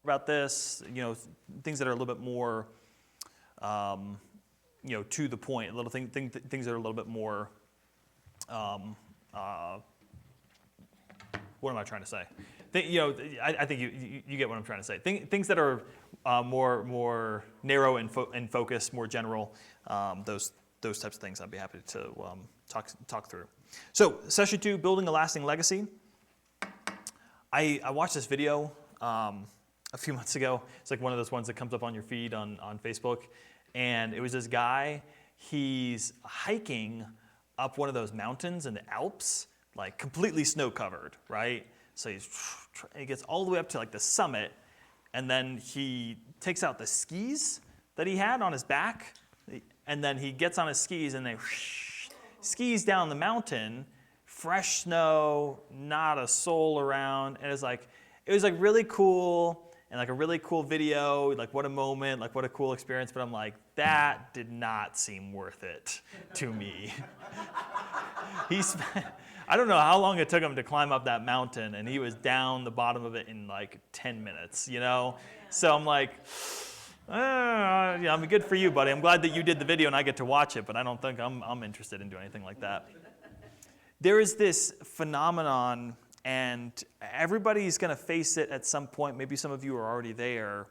about this, things that are a little bit more, to the point, little things that are a little bit more, what am I trying to say? I think you get what I'm trying to say. Things that are more narrow and focused, more general, those types of things I'd be happy to talk through. So session 2, building a lasting legacy. I watched this video a few months ago. It's like one of those ones that comes up on your feed on Facebook. And it was this guy, he's hiking up one of those mountains in the Alps, like completely snow covered, right? So he gets all the way up to like the summit, and then he takes out the skis that he had on his back, and then he gets on his skis and they skis down the mountain, fresh snow, not a soul around, and it was like really cool and like a really cool video, like what a moment, like what a cool experience, but I'm like, that did not seem worth it to me. I don't know how long it took him to climb up that mountain, and he was down the bottom of it in like 10 minutes, So I'm like, I mean, good for you, buddy. I'm glad that you did the video and I get to watch it, but I don't think I'm interested in doing anything like that. There is this phenomenon, and everybody's going to face it at some point. Maybe some of you are already there,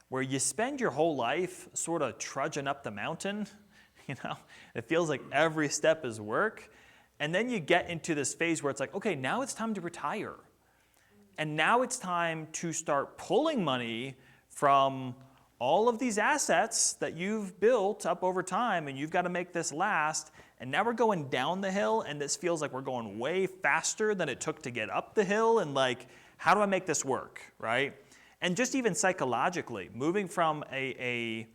where you spend your whole life sort of trudging up the mountain. It feels like every step is work. And then you get into this phase where it's like, okay, now it's time to retire. And now it's time to start pulling money from all of these assets that you've built up over time, and you've got to make this last. And now we're going down the hill, and this feels like we're going way faster than it took to get up the hill. And like, how do I make this work, right? And just even psychologically, moving from a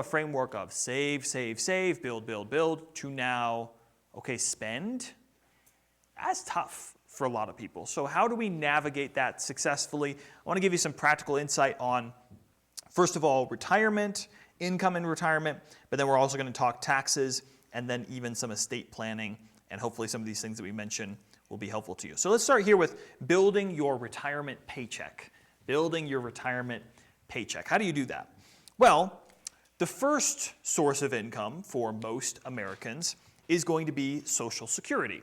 framework of save, build, to now, okay, spend, that's tough for a lot of people. So how do we navigate that successfully? I want to give you some practical insight on, first of all, retirement, income in retirement, but then we're also going to talk taxes and then even some estate planning, and hopefully some of these things that we mentioned will be helpful to you. So let's start here with building your retirement paycheck. Building your retirement paycheck. How do you do that? Well, the first source of income for most Americans is going to be Social Security.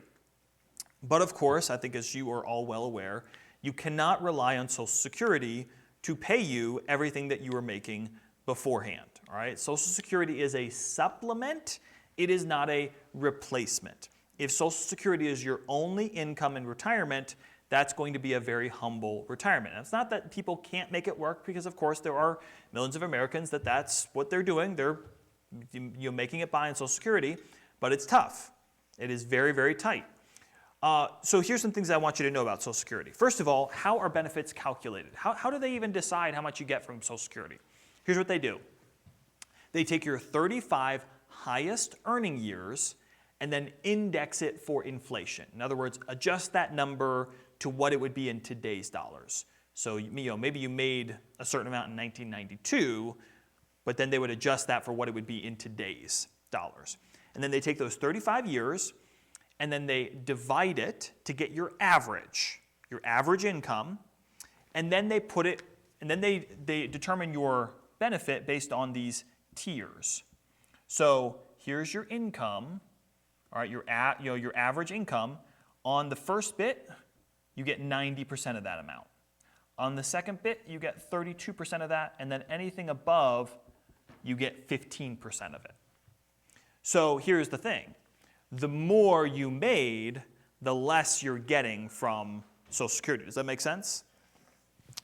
But of course, I think as you are all well aware, you cannot rely on Social Security to pay you everything that you are making beforehand. All right? Social Security is a supplement. It is not a replacement. If Social Security is your only income in retirement, that's going to be a very humble retirement. And it's not that people can't make it work, because of course there are millions of Americans that's what they're doing. They're making it by on Social Security, but it's tough. It is very, very tight. So here's some things I want you to know about Social Security. First of all, how are benefits calculated? How do they even decide how much you get from Social Security? Here's what they do. They take your 35 highest earning years and then index it for inflation. In other words, adjust that number to what it would be in today's dollars. So maybe you made a certain amount in 1992, but then they would adjust that for what it would be in today's dollars. And then they take those 35 years and then they divide it to get your average income, and then they put it, and then they determine your benefit based on these tiers. So here's your income, all right, your average income. On the first bit, you get 90% of that amount. On the second bit, you get 32% of that, and then anything above, you get 15% of it. So here's the thing. The more you made, the less you're getting from Social Security. Does that make sense?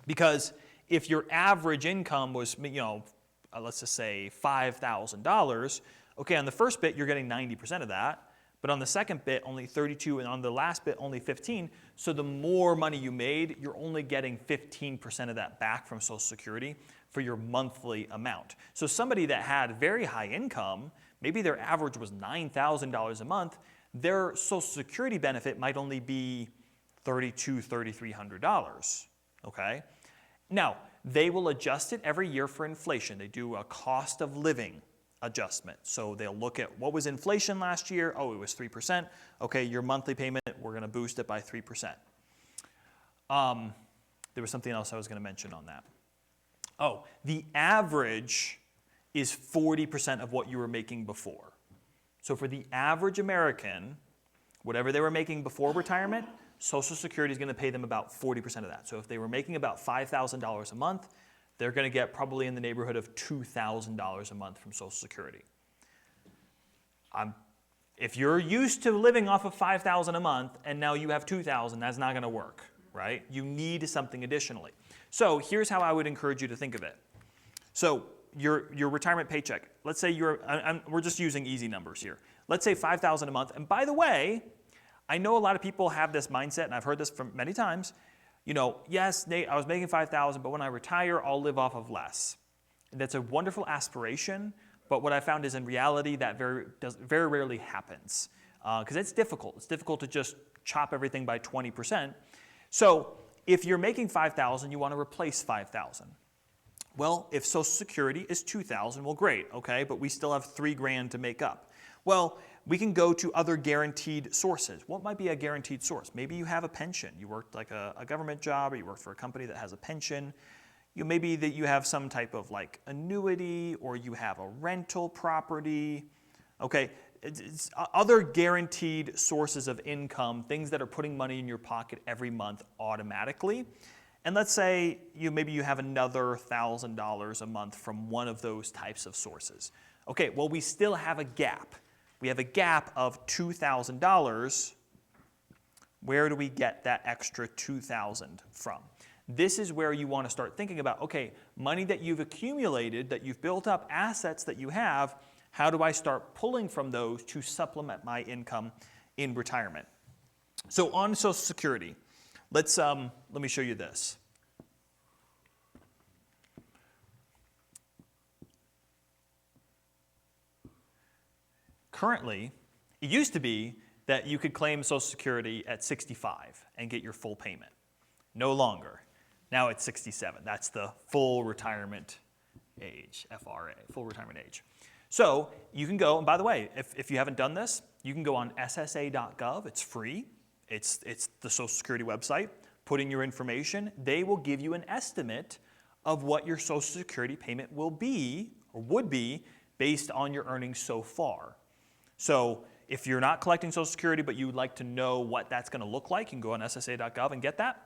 Because if your average income was, let's just say $5,000, okay, on the first bit, you're getting 90% of that, but on the second bit, only 32, and on the last bit, only 15. So the more money you made, you're only getting 15% of that back from Social Security for your monthly amount. So somebody that had very high income, maybe their average was $9,000 a month, their Social Security benefit might only be $3,200, $3,300, okay? Now, they will adjust it every year for inflation. They do a cost of living adjustment. So they'll look at what was inflation last year. Oh, it was 3%. Okay, your monthly payment, we're going to boost it by 3%. There was something else I was going to mention on that. Oh, the average is 40% of what you were making before. So for the average American, whatever they were making before retirement, Social Security is going to pay them about 40% of that. So if they were making about $5,000 a month, they're going to get probably in the neighborhood of $2,000 a month from Social Security. If you're used to living off of $5,000 a month and now you have $2,000, that's not going to work, right? You need something additionally. So here's how I would encourage you to think of it. So your retirement paycheck, let's say we're just using easy numbers here. Let's say $5,000 a month. And by the way, I know a lot of people have this mindset, and I've heard this from many times. Yes, Nate, I was making $5,000, but when I retire, I'll live off of less. And that's a wonderful aspiration, but what I found is in reality that very rarely happens because it's difficult. It's difficult to just chop everything by 20%. So if you're making $5,000, you want to replace $5,000. Well, if Social Security is $2,000, well, great, okay, but we still have $3,000 to make up. Well, we can go to other guaranteed sources. What might be a guaranteed source? Maybe you have a pension. You worked like a government job, or you work for a company that has a pension. Maybe that you have some type of like annuity, or you have a rental property. Okay, it's other guaranteed sources of income, things that are putting money in your pocket every month automatically. And let's say maybe you have another $1,000 a month from one of those types of sources. Okay, well, we still have a gap. We have a gap of $2,000. Where do we get that extra $2,000 from? This is where you want to start thinking about, okay, money that you've accumulated, that you've built up, assets that you have, how do I start pulling from those to supplement my income in retirement? So on Social Security, let me show you this. Currently, it used to be that you could claim Social Security at 65 and get your full payment. No longer. Now it's 67. That's the full retirement age, FRA, full retirement age. So you can go, and by the way, if you haven't done this, you can go on ssa.gov. It's free. It's the Social Security website. Put in your information. They will give you an estimate of what your Social Security payment will be or would be based on your earnings so far. So if you're not collecting Social Security but you would like to know what that's going to look like, you can go on ssa.gov and get that.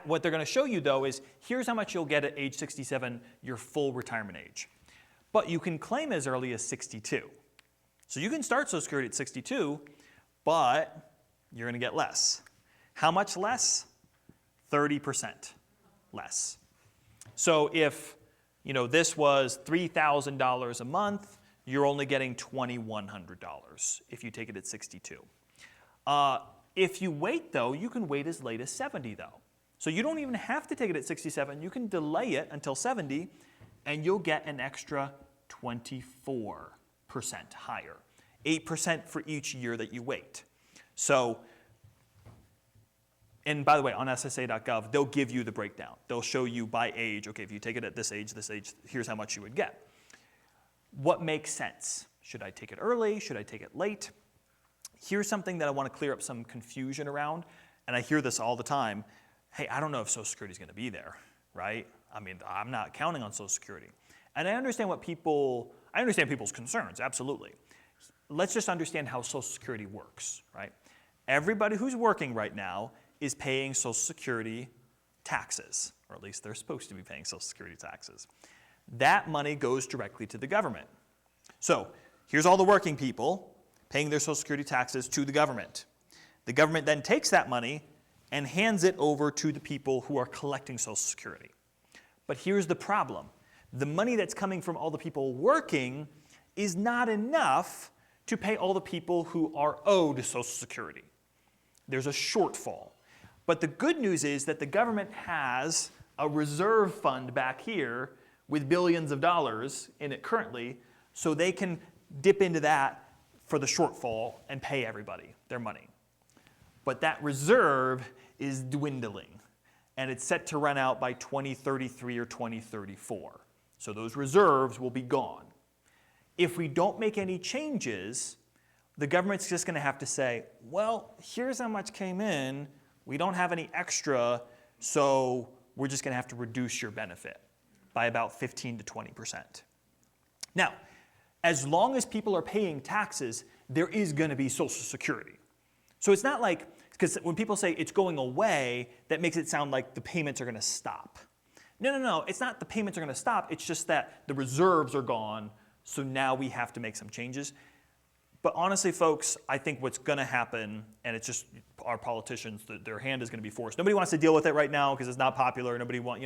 What they're going to show you, though, is here's how much you'll get at age 67, your full retirement age. But you can claim as early as 62. So you can start Social Security at 62, but you're going to get less. How much less? 30% less. So if this was $3,000 a month, you're only getting $2,100 if you take it at 62. If you wait, though, you can wait as late as 70, though. So you don't even have to take it at 67. You can delay it until 70, and you'll get an extra 24% higher, 8% for each year that you wait. So, and by the way, on ssa.gov, they'll give you the breakdown. They'll show you by age, okay, if you take it at this age, here's how much you would get. What makes sense? Should I take it early? Should I take it late? Here's something that I want to clear up some confusion around, and I hear this all the time. Hey, I don't know if Social Security is going to be there, right? I mean, I'm not counting on Social Security. And I understand people's concerns, absolutely. Let's just understand how Social Security works, right? Everybody who's working right now is paying Social Security taxes, or at least they're supposed to be paying Social Security taxes. That money goes directly to the government. So here's all the working people paying their Social Security taxes to the government. The government then takes that money and hands it over to the people who are collecting Social Security. But here's the problem. The money that's coming from all the people working is not enough to pay all the people who are owed Social Security. There's a shortfall. But the good news is that the government has a reserve fund back here with billions of dollars in it currently, so they can dip into that for the shortfall and pay everybody their money. But that reserve is dwindling, and it's set to run out by 2033 or 2034. So those reserves will be gone. If we don't make any changes, the government's just going to have to say, well, here's how much came in. We don't have any extra So we're just going to have to reduce your benefit by about 15 to 20%. Now, as long as people are paying taxes, there is going to be Social Security. So it's not like, because when people say it's going away, that makes it sound like the payments are going to stop. No, it's not the payments are going to stop. It's just that the reserves are gone, so now we have to make some changes. But honestly, folks, I think what's going to happen, and it's just our politicians, their hand is going to be forced. Nobody wants to deal with it right now because it's not popular. Nobody wants,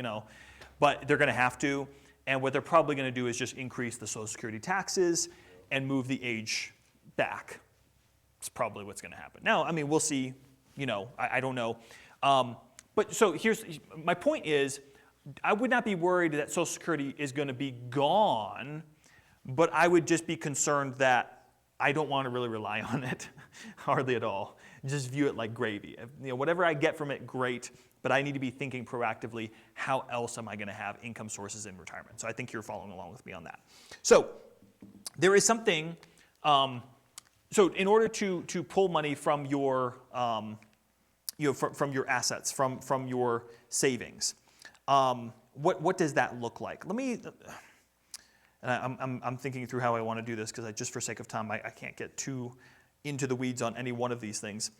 but they're going to have to. And what they're probably going to do is just increase the Social Security taxes and move the age back. It's probably what's going to happen. Now, I mean, we'll see. I don't know. But so my point is, I would not be worried that Social Security is going to be gone, but I would just be concerned that I don't want to really rely on it, hardly at all. Just view it like gravy. Whatever I get from it, great, but I need to be thinking proactively, how else am I going to have income sources in retirement? So I think you're following along with me on that. So there is something, so in order to pull money from your, from your assets, from your savings, what does that look like? Let me, and I'm thinking through how I want to do this because just for sake of time, I can't get too into the weeds on any one of these things.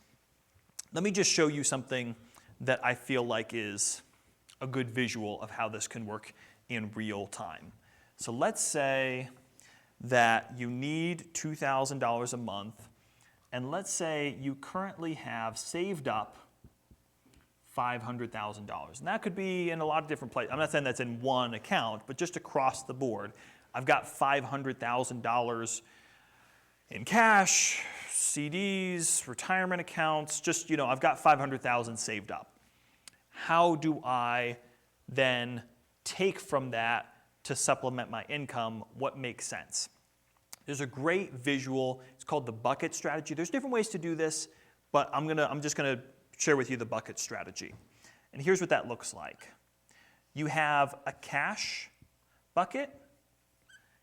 Let me just show you something that I feel like is a good visual of how this can work in real time. So let's say that you need $2,000 a month, and let's say you currently have saved up $500,000. And that could be in a lot of different places. I'm not saying that's in one account, but just across the board. I've got $500,000 in cash, CDs, retirement accounts, just, I've got $500,000 saved up. How do I then take from that to supplement my income? What makes sense? There's a great visual. It's called the bucket strategy. There's different ways to do this, but I'm just going to share with you the bucket strategy. And here's what that looks like. You have a cash bucket.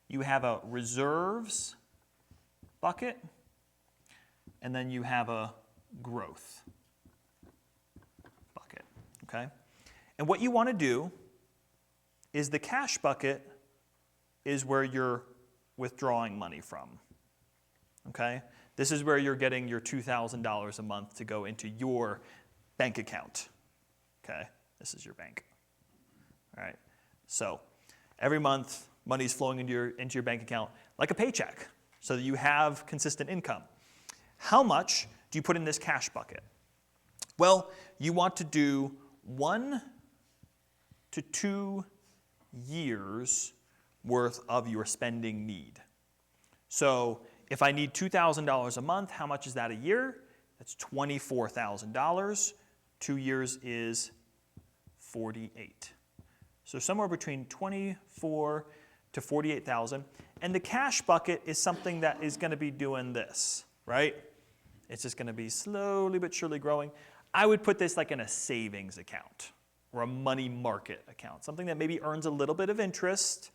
You have a reserves bucket. And then you have a growth bucket, okay? And what you want to do is the cash bucket is where you're withdrawing money from, okay? This is where you're getting your $2,000 a month to go into your bank account, okay? This is your bank, all right? So every month, money's flowing into your bank account like a paycheck so that you have consistent income. How much do you put in this cash bucket? Well, you want to do 1 to 2 years worth of your spending need. So if I need $2,000 a month, how much is that a year? That's $24,000. 2 years is 48. So somewhere between 24 to 48,000. And the cash bucket is something that is going to be doing this, right? It's just going to be slowly but surely growing. I would put this like in a savings account or a money market account, something that maybe earns a little bit of interest,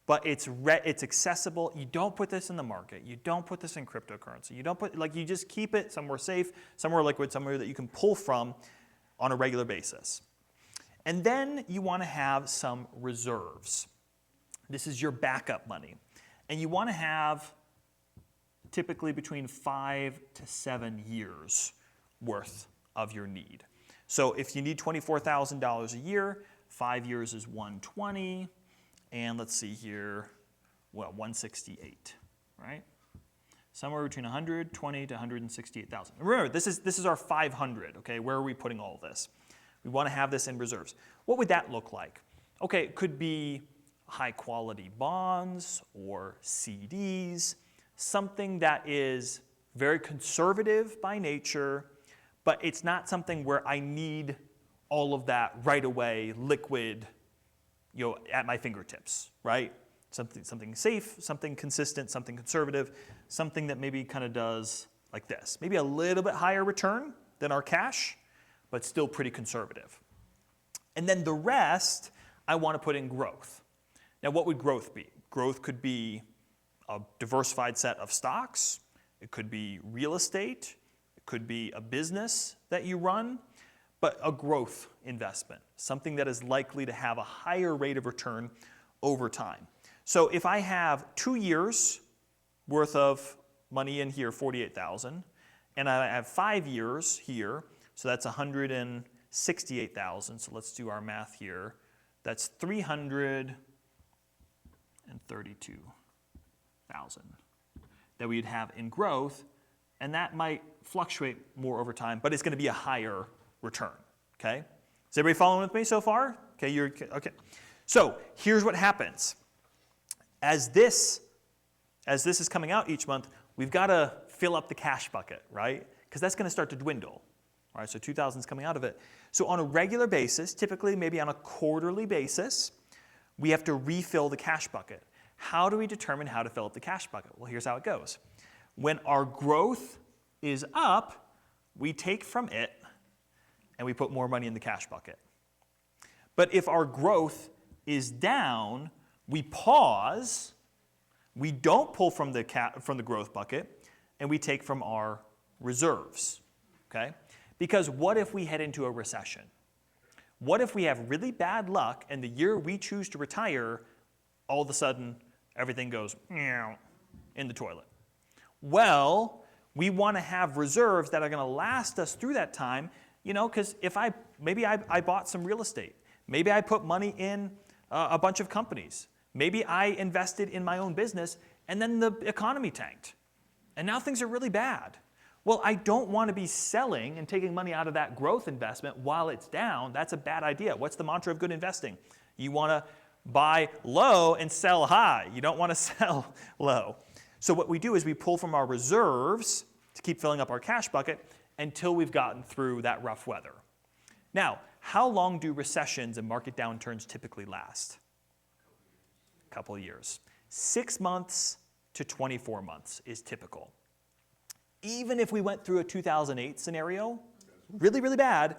but it's accessible. You don't put this in the market. You don't put this in cryptocurrency. You just keep it somewhere safe, somewhere liquid, somewhere that you can pull from on a regular basis. And then you want to have some reserves. This is your backup money. And you want to have typically between 5 to 7 years worth of your need. So if you need $24,000 a year, 5 years is 120, and let's see here, 168, right? Somewhere between 120 to 168,000. Remember, this is our 500, okay? Where are we putting all this? We want to have this in reserves. What would that look like? Okay, it could be high quality bonds or CDs, something that is very conservative by nature, but it's not something where I need all of that right away, liquid, at my fingertips, right? Something safe, something consistent, something conservative, something that maybe kind of does like this. Maybe a little bit higher return than our cash, but still pretty conservative. And then the rest, I want to put in growth. Now, what would growth be? Growth could be a diversified set of stocks. It could be real estate. It could be a business that you run. but a growth investment, something that is likely to have a higher rate of return over time. So if I have 2 years worth of money in here, 48,000, and I have 5 years here, so that's 168,000. So let's do our math here. That's 332,000 that we'd have in growth, and that might fluctuate more over time, but it's going to be a higher return. Okay? Is everybody following with me so far? Okay, okay. So here's what happens. As this is coming out each month, we've got to fill up the cash bucket, right? Because that's going to start to dwindle. All right, so 2,000 is coming out of it. So on a regular basis, typically maybe on a quarterly basis, we have to refill the cash bucket. How do we determine how to fill up the cash bucket? Well, here's how it goes. When our growth is up, we take from it and we put more money in the cash bucket. But if our growth is down, we pause, we don't pull from the growth bucket, and we take from our reserves, okay? Because what if we head into a recession? What if we have really bad luck and the year we choose to retire, all of a sudden everything goes in the toilet? Well, we want to have reserves that are going to last us through that time, because if maybe I bought some real estate. Maybe I put money in a bunch of companies. Maybe I invested in my own business and then the economy tanked. And now things are really bad. Well, I don't want to be selling and taking money out of that growth investment while it's down. That's a bad idea. What's the mantra of good investing? You want to buy low and sell high. You don't want to sell low. So what we do is we pull from our reserves to keep filling up our cash bucket until we've gotten through that rough weather. Now, how long do recessions and market downturns typically last? A couple of years. 6 months to 24 months is typical. Even if we went through a 2008 scenario, really, really bad,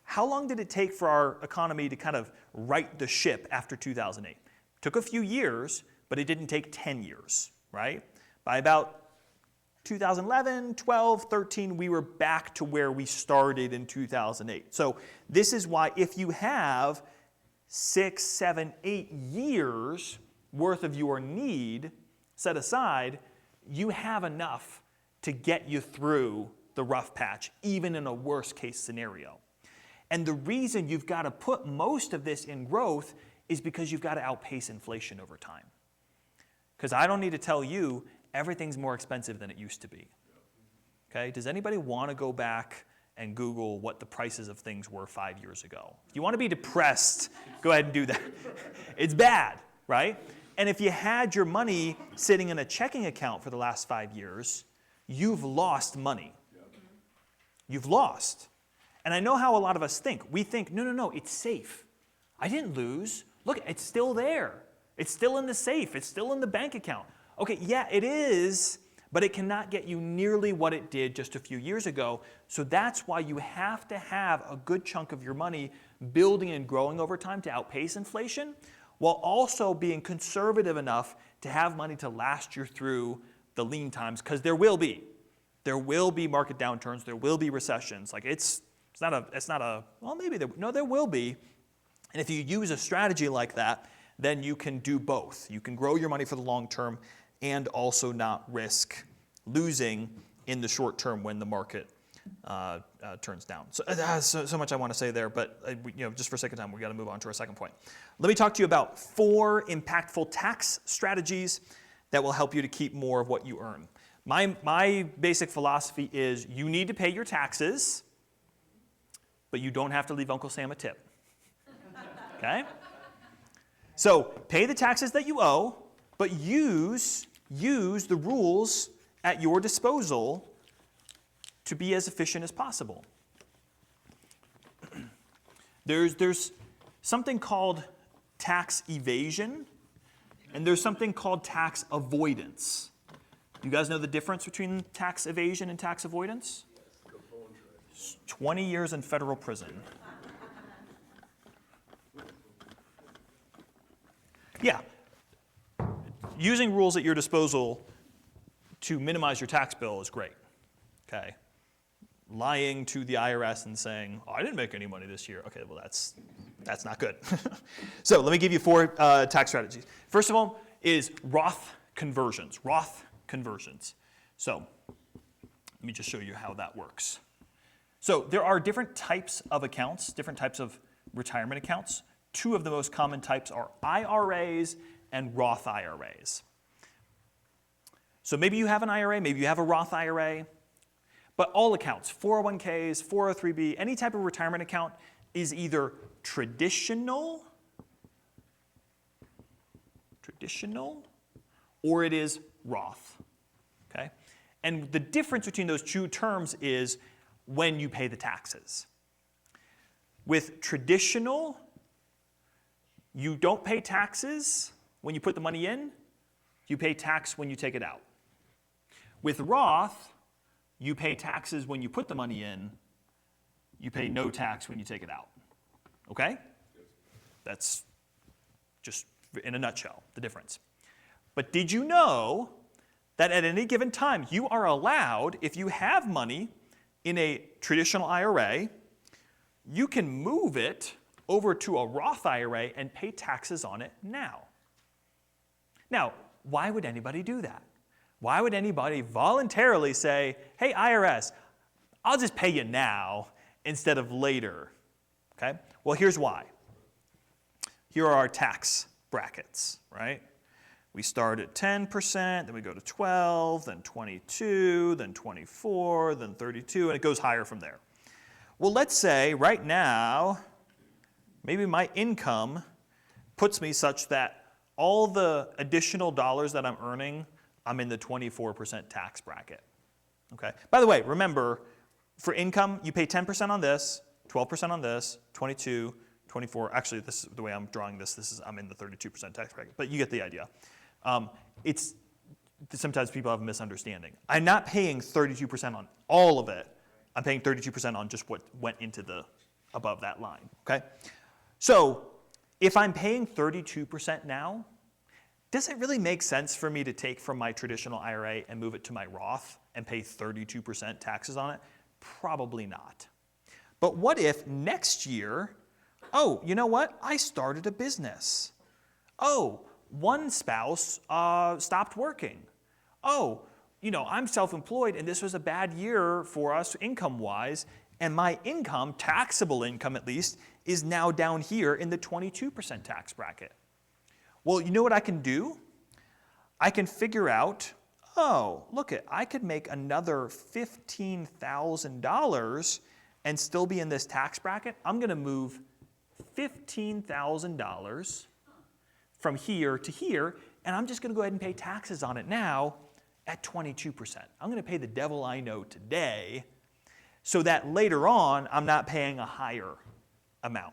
how long did it take for our economy to kind of right the ship after 2008? Took a few years, but it didn't take 10 years, right? By about 2011, 12, 13, we were back to where we started in 2008. So this is why if you have 6, 7, 8 years worth of your need set aside, you have enough to get you through the rough patch, even in a worst case scenario. And the reason you've got to put most of this in growth is because you've got to outpace inflation over time. Because I don't need to tell you, everything's more expensive than it used to be. Okay? Does anybody want to go back and Google what the prices of things were 5 years ago? If you want to be depressed, go ahead and do that. It's bad, right? And if you had your money sitting in a checking account for the last 5 years, you've lost money. You've lost. And I know how a lot of us think. We think, no, it's safe. I didn't lose. Look, it's still there. It's still in the safe. It's still in the bank account. Okay, yeah, it is, but it cannot get you nearly what it did just a few years ago. So that's why you have to have a good chunk of your money building and growing over time to outpace inflation, while also being conservative enough to have money to last you through the lean times, because there will be market downturns, there will be recessions. Like it's not a well, maybe there will be. And if you use a strategy like that, then you can do both. You can grow your money for the long term and also not risk losing in the short term when the market turns down. So much I want to say there, but just for sake of time, we've got to move on to our second point. Let me talk to you about 4 impactful tax strategies that will help you to keep more of what you earn. My basic philosophy is you need to pay your taxes, but you don't have to leave Uncle Sam a tip. Okay? So pay the taxes that you owe, but use the rules at your disposal to be as efficient as possible. There's something called tax evasion, and there's something called tax avoidance. You guys know the difference between tax evasion and tax avoidance? 20 years in federal prison. Yeah. Using rules at your disposal to minimize your tax bill is great. Okay. lying to the IRS and saying, oh, I didn't make any money this year. Okay, well, that's not good. So let me give you 4 tax strategies. First of all is Roth conversions. So let me just show you how that works. So there are different types of accounts, different types of retirement accounts. 2 of the most common types are IRAs and Roth IRAs. So maybe you have an IRA, maybe you have a Roth IRA, but all accounts, 401ks, 403b, any type of retirement account is either traditional, or it is Roth, okay? And the difference between those 2 terms is when you pay the taxes. With traditional, you don't pay taxes when you put the money in, you pay tax when you take it out. With Roth, you pay taxes when you put the money in, you pay no tax when you take it out. Okay? That's just in a nutshell, the difference. But did you know that at any given time, you are allowed, if you have money in a traditional IRA, you can move it over to a Roth IRA and pay taxes on it now. Now, why would anybody do that? Why would anybody voluntarily say, hey, IRS, I'll just pay you now instead of later? Okay? Well, here's why. Here are our tax brackets, right? We start at 10%, then we go to 12, then 22, then 24, then 32, and it goes higher from there. Well, let's say right now, maybe my income puts me such that all the additional dollars that I'm earning, I'm in the 24% tax bracket. Okay? By the way, remember, for income, you pay 10% on this, 12% on this, 22, 24. Actually, this is the way I'm drawing this. I'm in the 32% tax bracket, but you get the idea. Sometimes people have a misunderstanding. I'm not paying 32% on all of it. I'm paying 32% on just what went into the above that line. Okay? So if I'm paying 32% now, does it really make sense for me to take from my traditional IRA and move it to my Roth and pay 32% taxes on it? Probably not. But what if next year, oh, you know what? I started a business. Oh, one spouse stopped working. Oh, I'm self-employed and this was a bad year for us income-wise, and my income, taxable income at least, is now down here in the 22% tax bracket. Well, you know what I can do? I can figure out, oh, look I could make another $15,000 and still be in this tax bracket. I'm going to move $15,000 from here to here, and I'm just going to go ahead and pay taxes on it now at 22%. I'm going to pay the devil I know today so that later on I'm not paying a higher amount.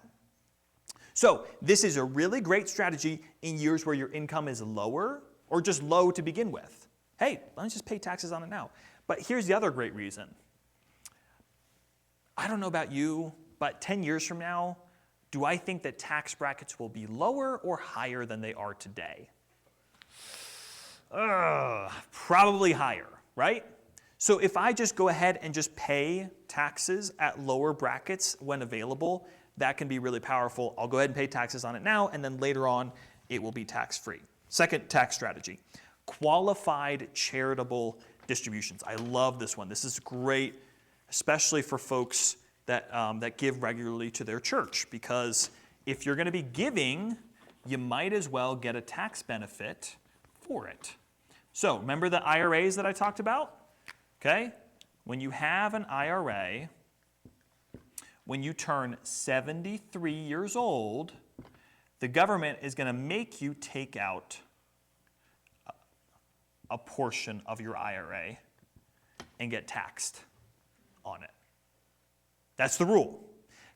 So this is a really great strategy in years where your income is lower or just low to begin with. Hey, let's just pay taxes on it now. But here's the other great reason. I don't know about you, but 10 years from now, do I think that tax brackets will be lower or higher than they are today? Probably higher, right? So if I just go ahead and just pay taxes at lower brackets when available, that can be really powerful. I'll go ahead and pay taxes on it now, and then later on, it will be tax-free. Second tax strategy, qualified charitable distributions. I love this one. This is great, especially for folks that give regularly to their church, because if you're going to be giving, you might as well get a tax benefit for it. So remember the IRAs that I talked about? Okay? When you have an IRA, when you turn 73 years old, the government is going to make you take out a portion of your IRA and get taxed on it. That's the rule.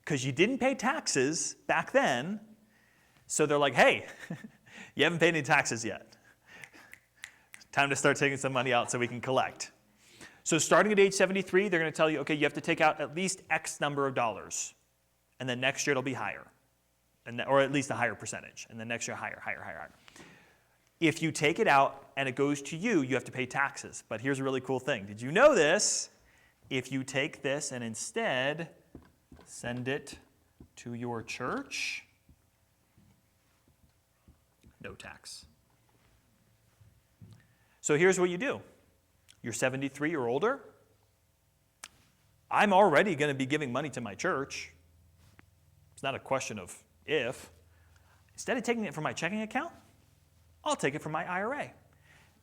Because you didn't pay taxes back then, so they're like, hey, you haven't paid any taxes yet. Time to start taking some money out so we can collect. So starting at age 73, they're going to tell you, okay, you have to take out at least X number of dollars. And then next year it'll be higher, or at least a higher percentage. And then next year higher. If you take it out and it goes to you, you have to pay taxes. But here's a really cool thing. Did you know this? if you take this and instead send it to your church, no tax. So here's what you do. You're 73 or older. I'm already going to be giving money to my church. It's not a question of if. Instead of taking it from my checking account, I'll take it from my IRA.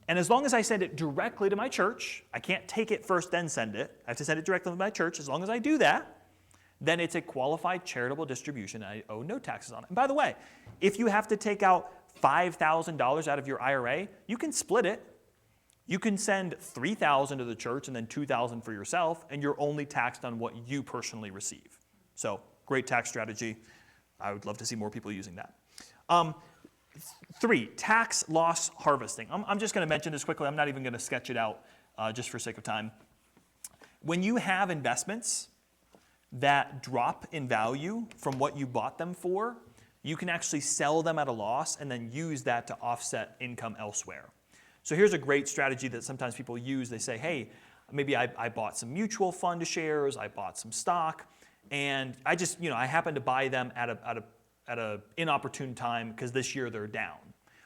And as long as I send it directly to my church, I can't take it first then send it. I have to send it directly to my church. As long as I do that, then it's a qualified charitable distribution and I owe no taxes on it. And by the way, if you have to take out $5,000 out of your IRA, you can split it. You can send $3,000 to the church and then $2,000 for yourself, and you're only taxed on what you personally receive. So great tax strategy. I would love to see more people using that. 3, tax loss harvesting. I'm just going to mention this quickly. I'm not even going to sketch it out just for sake of time. When you have investments that drop in value from what you bought them for, you can actually sell them at a loss and then use that to offset income elsewhere. So here's a great strategy that sometimes people use. They say, hey, maybe I bought some mutual fund shares, I bought some stock, and I just, I happen to buy them at a inopportune time because this year they're down.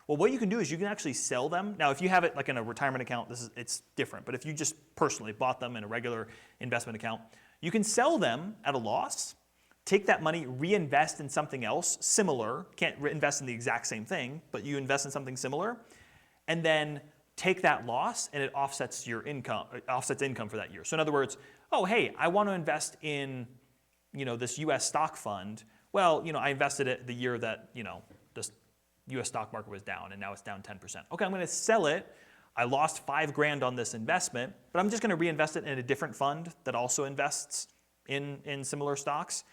Well, what you can do is you can actually sell them. Now, if you have it like in a retirement account, it's different. But if you just personally bought them in a regular investment account, you can sell them at a loss, take that money, reinvest in something else similar. Can't invest in the exact same thing, but you invest in something similar, and then take that loss and it offsets your income, for that year. So in other words, oh, hey, I want to invest in, this U.S. stock fund. Well, I invested it the year that, the U.S. stock market was down and now it's down 10%. Okay, I'm going to sell it. I lost $5,000 on this investment, but I'm just going to reinvest it in a different fund that also invests in similar stocks.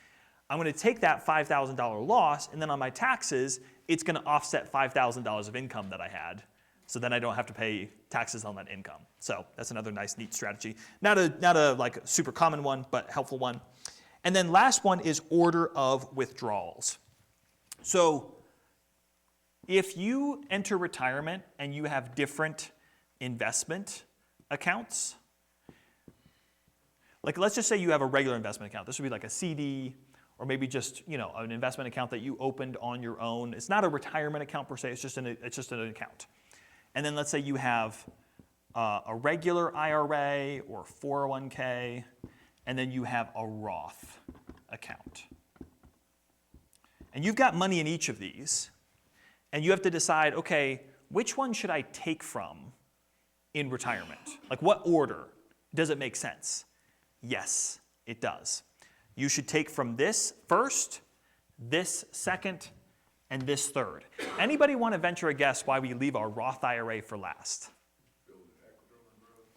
I'm going to take that $5,000 loss, and then on my taxes, it's going to offset $5,000 of income that I had. So then I don't have to pay taxes on that income. So that's another nice, neat strategy. Not a like super common one, but helpful one. And then last one is order of withdrawals. So if you enter retirement and you have different investment accounts, like let's just say you have a regular investment account. This would be like a CD or maybe just an investment account that you opened on your own. It's not a retirement account per se. It's just an account. And then let's say you have a regular IRA or 401k, and then you have a Roth account. And you've got money in each of these, and you have to decide, okay, which one should I take from in retirement? Like what order? Does it make sense? Yes, it does. You should take from this first, this second, and this third. Anybody want to venture a guess why we leave our Roth IRA for last?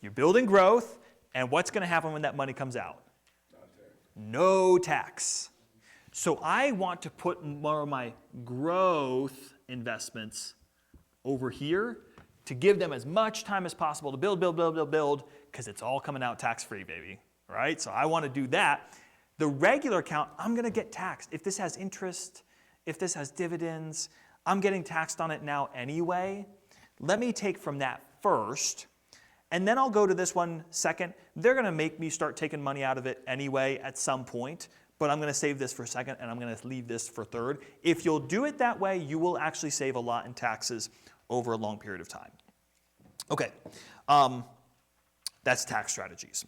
You're building growth, and what's going to happen when that money comes out? No tax. So I want to put more of my growth investments over here to give them as much time as possible to build, because it's all coming out tax-free, baby, right? So I want to do that. The regular account, I'm going to get taxed. If this has interest, if this has dividends, I'm getting taxed on it now anyway. Let me take from that first, and then I'll go to this one second. They're going to make me start taking money out of it anyway at some point, but I'm going to save this for second, and I'm going to leave this for third. If you'll do it that way, you will actually save a lot in taxes over a long period of time. Okay, that's tax strategies.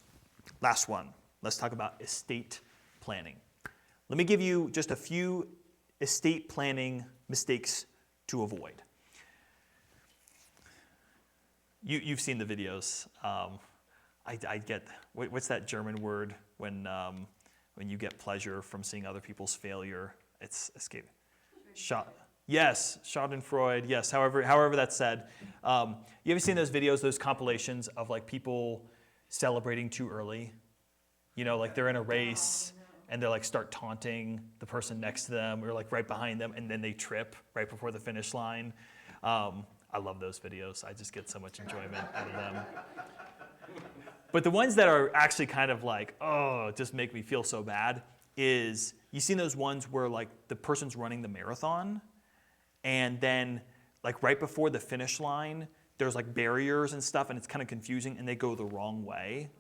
Last one, let's talk about estate planning. Let me give you just a few estate planning mistakes to avoid. You've seen the videos. I get, what's that German word when you get pleasure from seeing other people's failure? It's escape. Yes, Schadenfreude. Yes, however that's said. You ever seen those videos, those compilations of like people celebrating too early? Like they're in a race and they like start taunting the person next to them or like right behind them, and then they trip right before the finish line. I love those videos. I just get so much enjoyment out of them. But the ones that are actually kind of like, oh, just make me feel so bad is, you seen those ones where like the person's running the marathon and then like right before the finish line, there's like barriers and stuff and it's kind of confusing and they go the wrong way.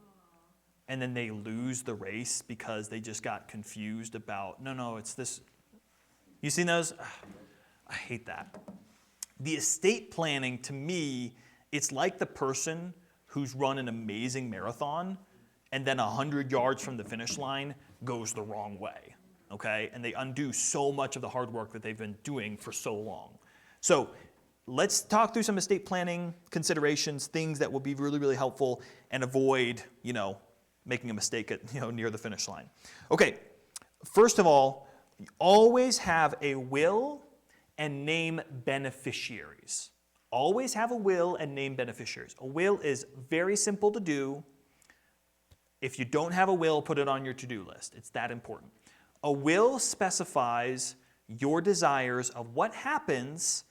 and then they lose the race because they just got confused about, no, it's this. You seen those? Ugh, I hate that. The estate planning, to me, it's like the person who's run an amazing marathon and then 100 yards from the finish line goes the wrong way, okay? And they undo so much of the hard work that they've been doing for so long. So let's talk through some estate planning considerations, things that will be really, really helpful and avoid, making a mistake at, near the finish line. Okay, first of all, always have a will and name beneficiaries. Always have a will and name beneficiaries. A will is very simple to do. If you don't have a will, put it on your to-do list. It's that important. A will specifies your desires of what happens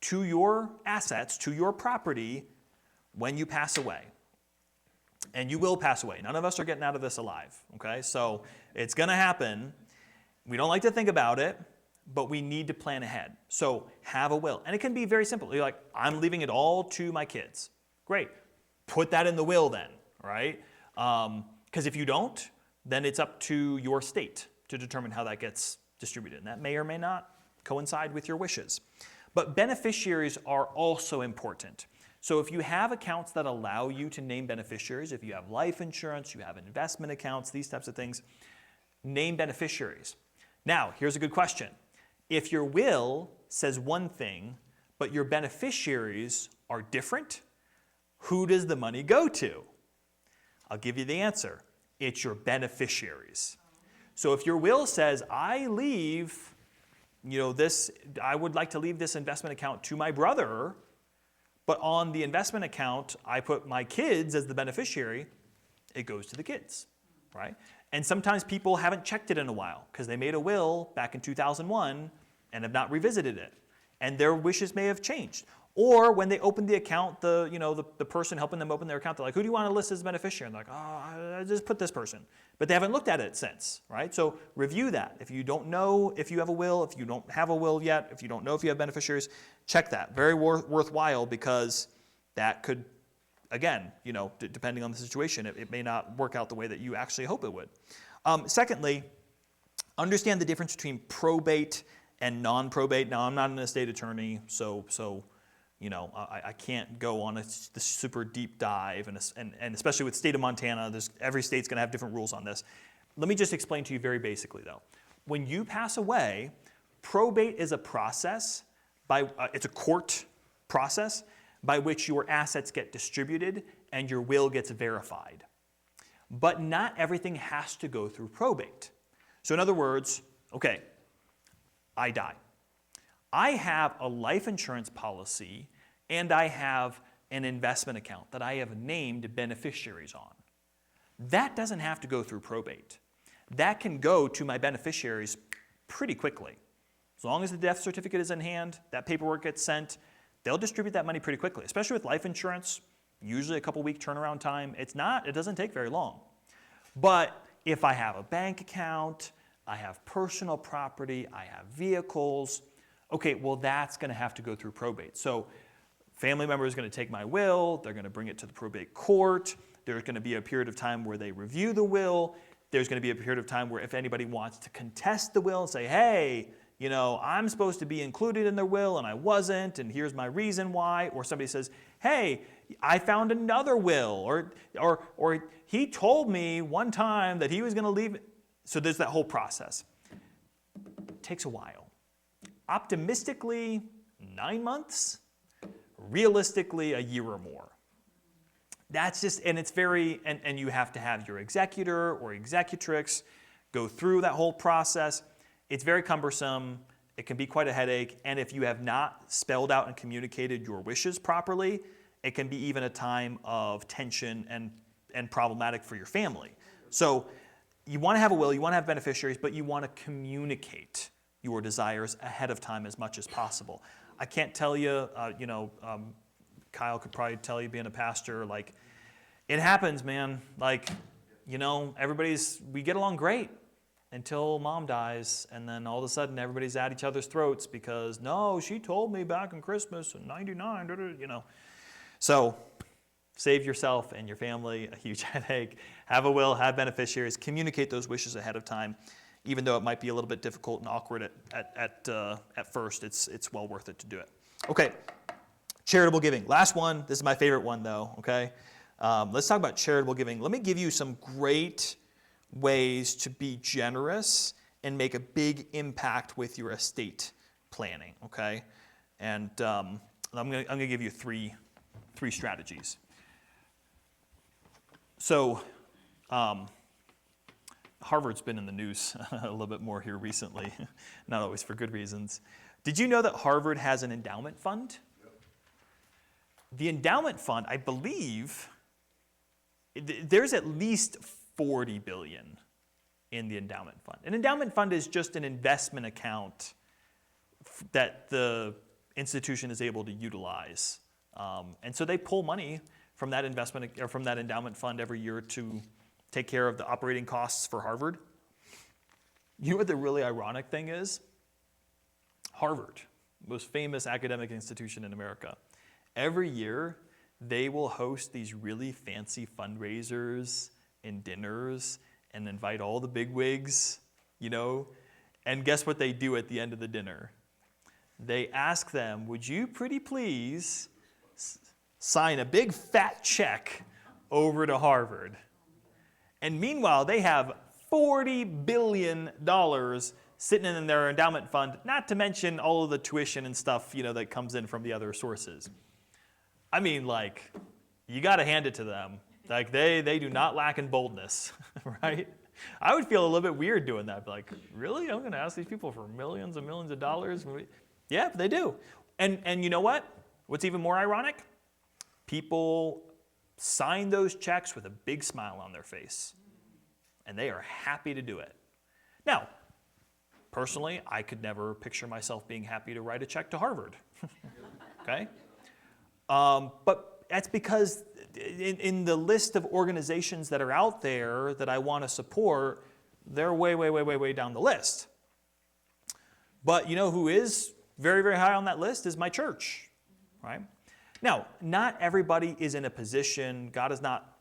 to your assets, to your property, when you pass away. And you will pass away. None of us are getting out of this alive, okay? So it's going to happen. We don't like to think about it, but we need to plan ahead. So have a will. And it can be very simple. You're like, I'm leaving it all to my kids. Great. Put that in the will then, right? Because if you don't, then it's up to your state to determine how that gets distributed. And that may or may not coincide with your wishes. But beneficiaries are also important. So if you have accounts that allow you to name beneficiaries, if you have life insurance, you have investment accounts, these types of things, name beneficiaries. Now, here's a good question. If your will says one thing, but your beneficiaries are different, who does the money go to? I'll give you the answer. It's your beneficiaries. So if your will says, I would like to leave this investment account to my brother, but on the investment account, I put my kids as the beneficiary, it goes to the kids, right? And sometimes people haven't checked it in a while because they made a will back in 2001 and have not revisited it. And their wishes may have changed. Or when they opened the account, the person helping them open their account, they're like, who do you want to list as a beneficiary? And they're like, I just put this person. But they haven't looked at it since, right? So review that. If you don't know if you have a will, if you don't have a will yet, if you don't know if you have beneficiaries, check that. Very worthwhile because that could, again, depending on the situation, it may not work out the way that you actually hope it would. Secondly, understand the difference between probate and non-probate. Now, I'm not an estate attorney, so I can't go on this super deep dive, and especially with the state of Montana, every state's going to have different rules on this. Let me just explain to you very basically, though. When you pass away, probate is a process, it's a court process by which your assets get distributed and your will gets verified. But not everything has to go through probate. So in other words, okay, I die. I have a life insurance policy and I have an investment account that I have named beneficiaries on. That doesn't have to go through probate. That can go to my beneficiaries pretty quickly. As long as the death certificate is in hand, that paperwork gets sent, they'll distribute that money pretty quickly, especially with life insurance, usually a couple-week turnaround time. It doesn't take very long. But if I have a bank account, I have personal property, I have vehicles, okay, well, that's going to have to go through probate. So family member is going to take my will, they're going to bring it to the probate court, there's going to be a period of time where they review the will, there's going to be a period of time where if anybody wants to contest the will and say, hey, I'm supposed to be included in their will and I wasn't, and here's my reason why, or somebody says, hey, I found another will, or he told me one time that he was going to leave it. So there's that whole process. It takes a while. Optimistically, 9 months. Realistically, a year or more. That's just, and it's very, and you have to have your executor or executrix go through that whole process. It's very cumbersome. It can be quite a headache. And if you have not spelled out and communicated your wishes properly, it can be even a time of tension and problematic for your family. So you want to have a will, you want to have beneficiaries, but you want to communicate your desires ahead of time as much as possible. I can't tell you, Kyle could probably tell you being a pastor, like, it happens, man. Like, we get along great until mom dies, and then all of a sudden everybody's at each other's throats because, no, she told me back on Christmas in '99, So Save yourself and your family a huge headache. Have a will, have beneficiaries, communicate those wishes ahead of time. Even though it might be a little bit difficult and awkward at first, it's well worth it to do it. Okay, charitable giving. Last one. This is my favorite one, though. Okay, let's talk about charitable giving. Let me give you some great ways to be generous and make a big impact with your estate planning. Okay, and I'm gonna give you three strategies. So. Harvard's been in the news a little bit more here recently, not always for good reasons. Did you know that Harvard has an endowment fund? Yep. The endowment fund, I believe, there's at least $40 billion in the endowment fund. An endowment fund is just an investment account that the institution is able to utilize. And so they pull money from that investment or from that endowment fund every year to take care of the operating costs for Harvard. You know what the really ironic thing is? Harvard, most famous academic institution in America, every year they will host these really fancy fundraisers and dinners and invite all the bigwigs, and guess what they do at the end of the dinner? They ask them, would you pretty please sign a big fat check over to Harvard? And meanwhile, they have $40 billion sitting in their endowment fund, not to mention all of the tuition and stuff, that comes in from the other sources. I mean, you got to hand it to them. They do not lack in boldness, right? I would feel a little bit weird doing that. Really? I'm going to ask these people for millions and millions of dollars? Yeah, they do. And you know what? What's even more ironic? People sign those checks with a big smile on their face, and they are happy to do it. Now, personally, I could never picture myself being happy to write a check to Harvard, okay? But that's because in the list of organizations that are out there that I want to support, they're way, way, way, way, way down the list. But you know who is very, very high on that list is my church, right? Now, not everybody is in a position, God has not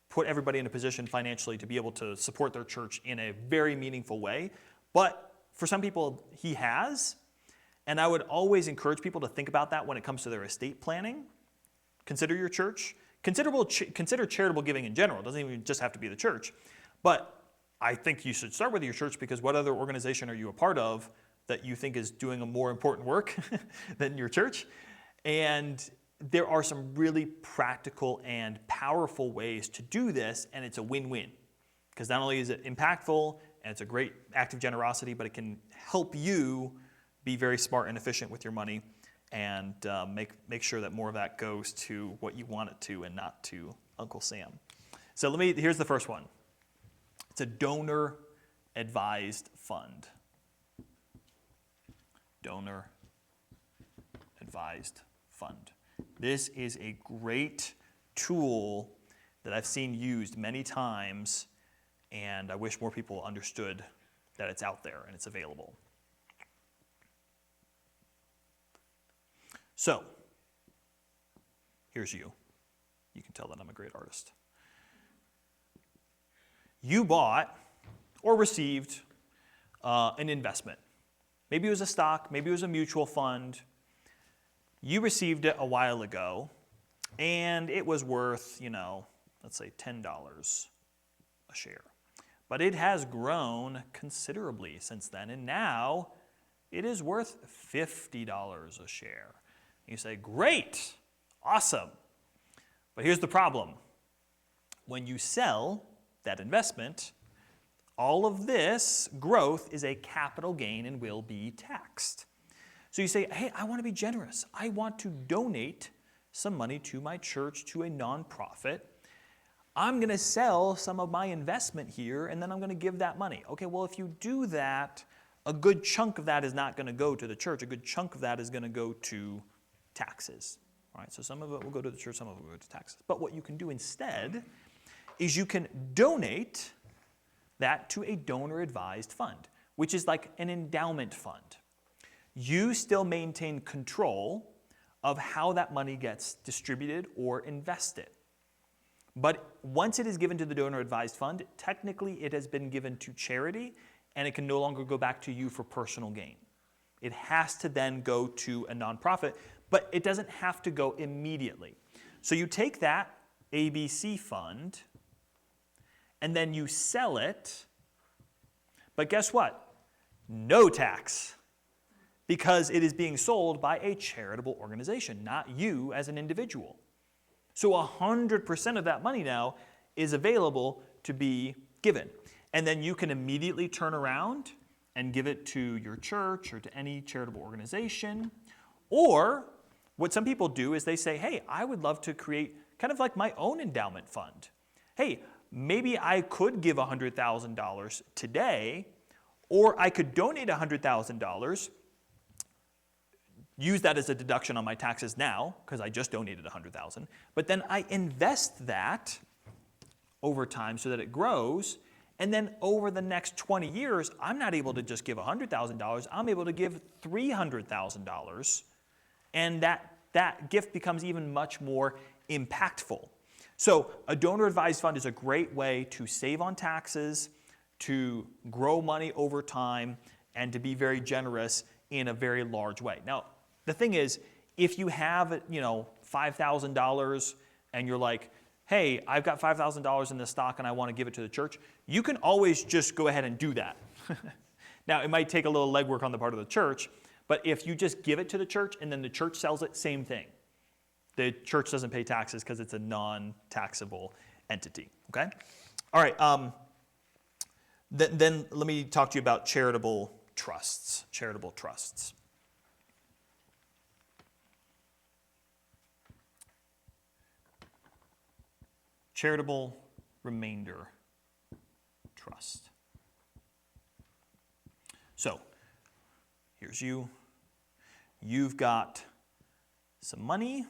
put everybody in a position financially to be able to support their church in a very meaningful way, but for some people, He has. And I would always encourage people to think about that when it comes to their estate planning. Consider your church. Consider charitable giving in general. It doesn't even just have to be the church. But I think you should start with your church, because what other organization are you a part of that you think is doing a more important work than your church? And there are some really practical and powerful ways to do this, and it's a win-win. Because not only is it impactful, and it's a great act of generosity, but it can help you be very smart and efficient with your money, and make sure that more of that goes to what you want it to and not to Uncle Sam. So here's the first one. It's a donor-advised fund. Donor-advised fund. This is a great tool that I've seen used many times, and I wish more people understood that it's out there and it's available. So, here's you. You can tell that I'm a great artist. You bought or received an investment. Maybe it was a stock, maybe it was a mutual fund. You received it a while ago, and it was worth, let's say $10 a share. But it has grown considerably since then, and now it is worth $50 a share. You say, great, awesome. But here's the problem. When you sell that investment, all of this growth is a capital gain and will be taxed. So you say, hey, I want to be generous. I want to donate some money to my church, to a nonprofit. I'm going to sell some of my investment here, and then I'm going to give that money. Okay, well, if you do that, a good chunk of that is not going to go to the church. A good chunk of that is going to go to taxes. All right, so some of it will go to the church, some of it will go to taxes. But what you can do instead is you can donate that to a donor-advised fund, which is like an endowment fund. You still maintain control of how that money gets distributed or invested. But once it is given to the donor advised fund, technically it has been given to charity and it can no longer go back to you for personal gain. It has to then go to a nonprofit, but it doesn't have to go immediately. So you take that ABC fund and then you sell it, but guess what? No tax, because it is being sold by a charitable organization, not you as an individual. So 100% of that money now is available to be given. And then you can immediately turn around and give it to your church or to any charitable organization. Or what some people do is they say, hey, I would love to create kind of like my own endowment fund. Hey, maybe I could give $100,000 today, or I could donate $100,000, use that as a deduction on my taxes now, because I just donated $100,000, but then I invest that over time so that it grows, and then over the next 20 years, I'm not able to just give $100,000, I'm able to give $300,000, and that gift becomes even much more impactful. So a donor-advised fund is a great way to save on taxes, to grow money over time, and to be very generous in a very large way. Now, the thing is, if you have, $5,000 and you're like, hey, I've got $5,000 in this stock and I want to give it to the church, you can always just go ahead and do that. Now, it might take a little legwork on the part of the church, but if you just give it to the church and then the church sells it, same thing. The church doesn't pay taxes because it's a non-taxable entity, okay? All right, then let me talk to you about charitable trusts. Charitable trusts. Charitable remainder trust. So, here's you. You've got some money,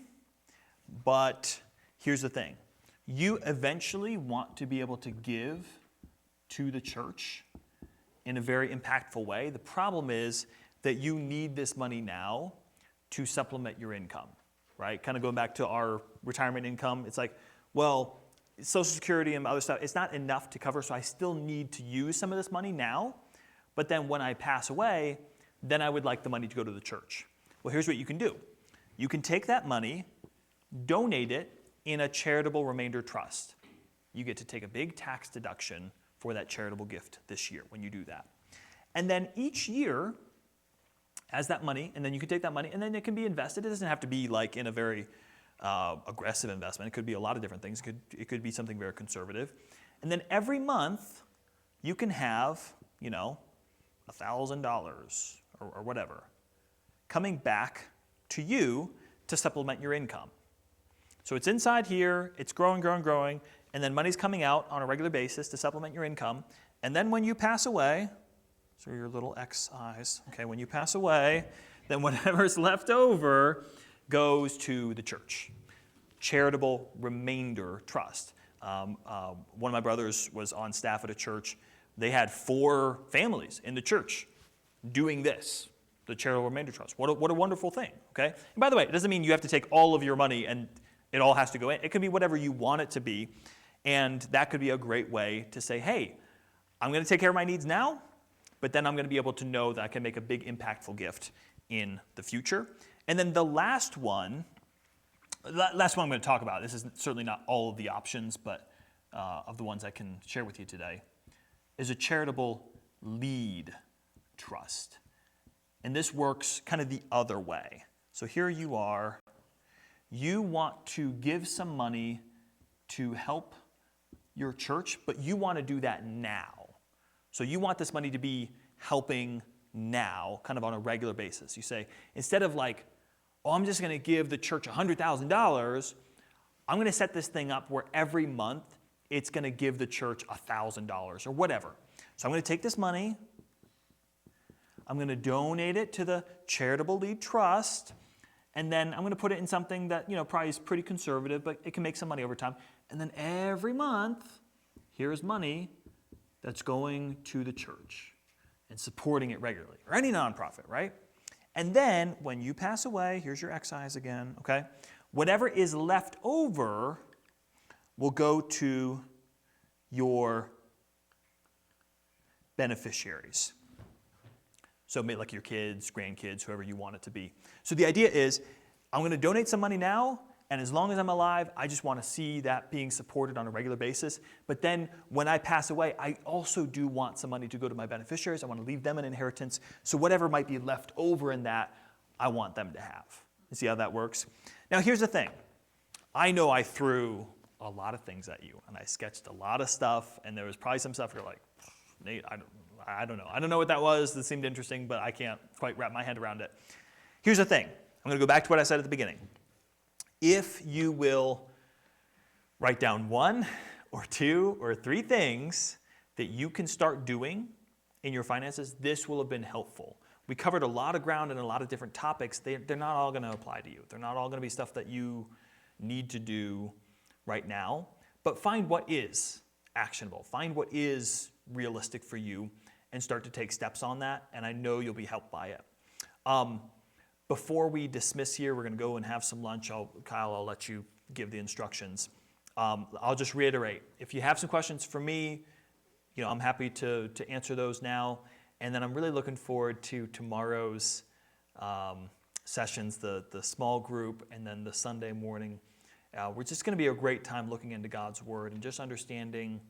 but here's the thing. You eventually want to be able to give to the church in a very impactful way. The problem is that you need this money now to supplement your income, right? Kind of going back to our retirement income, it's like, well, Social Security and other stuff, it's not enough to cover, so I still need to use some of this money now. But then when I pass away, then I would like the money to go to the church. Well, here's what you can do. You can take that money, donate it in a charitable remainder trust. You get to take a big tax deduction for that charitable gift this year when you do that. And then each year, as that money, and then you can take that money, and then it can be invested. It doesn't have to be like in a very aggressive investment. It could be a lot of different things. It could be something very conservative. And then every month, you can have, $1,000 or whatever coming back to you to supplement your income. So it's inside here, it's growing, and then money's coming out on a regular basis to supplement your income. And then when you pass away, so your little X eyes, okay, when you pass away, then whatever's left over goes to the church. Charitable remainder trust. One of my brothers was on staff at a church. They had 4 families in the church doing this, the charitable remainder trust. What a wonderful thing, okay? And by the way, it doesn't mean you have to take all of your money and it all has to go in. It could be whatever you want it to be, and that could be a great way to say, hey, I'm going to take care of my needs now, but then I'm going to be able to know that I can make a big impactful gift in the future. And then the last one I'm going to talk about, this is certainly not all of the options, but of the ones I can share with you today, is a charitable lead trust. And this works kind of the other way. So here you are. You want to give some money to help your church, but you want to do that now. So you want this money to be helping now, kind of on a regular basis. You say, instead of like, oh, I'm just going to give the church $100,000, I'm going to set this thing up where every month it's going to give the church $1,000 or whatever. So I'm going to take this money, I'm going to donate it to the charitable lead trust, and then I'm going to put it in something that, probably is pretty conservative, but it can make some money over time. And then every month, here's money that's going to the church and supporting it regularly, or any nonprofit, right? And then when you pass away, here's your excise again, okay? Whatever is left over will go to your beneficiaries. So maybe like your kids, grandkids, whoever you want it to be. So the idea is, I'm going to donate some money now, and as long as I'm alive, I just want to see that being supported on a regular basis. But then when I pass away, I also do want some money to go to my beneficiaries. I want to leave them an inheritance. So whatever might be left over in that, I want them to have. You see how that works? Now here's the thing. I know I threw a lot of things at you, and I sketched a lot of stuff, and there was probably some stuff you're like, Nate, I don't know. I don't know what that was. That seemed interesting, but I can't quite wrap my head around it. Here's the thing. I'm going to go back to what I said at the beginning. If you will write down 1 or 2 or 3 things that you can start doing in your finances, this will have been helpful. We covered a lot of ground and a lot of different topics. They're not all going to apply to you. They're not all going to be stuff that you need to do right now. But find what is actionable. Find what is realistic for you and start to take steps on that. And I know you'll be helped by it. Before we dismiss here, we're going to go and have some lunch. Kyle, I'll let you give the instructions. I'll just reiterate, if you have some questions for me, I'm happy to answer those now. And then I'm really looking forward to tomorrow's sessions, the small group, and then the Sunday morning. We're just going to be a great time looking into God's Word and just understanding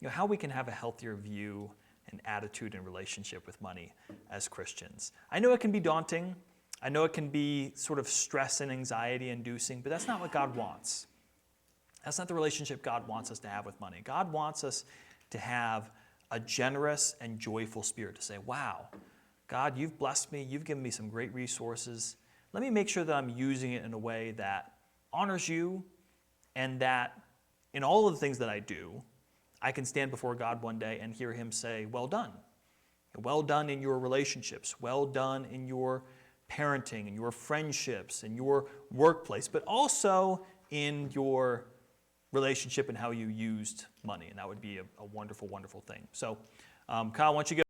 how we can have a healthier view and attitude and relationship with money as Christians. I know it can be daunting. I know it can be sort of stress and anxiety inducing, but that's not what God wants. That's not the relationship God wants us to have with money. God wants us to have a generous and joyful spirit, to say, wow, God, you've blessed me. You've given me some great resources. Let me make sure that I'm using it in a way that honors you, and that in all of the things that I do, I can stand before God one day and hear him say, well done. Well done in your relationships. Well done in your parenting and your friendships and your workplace, but also in your relationship and how you used money. And that would be a wonderful, wonderful thing. So, Kyle, why don't you go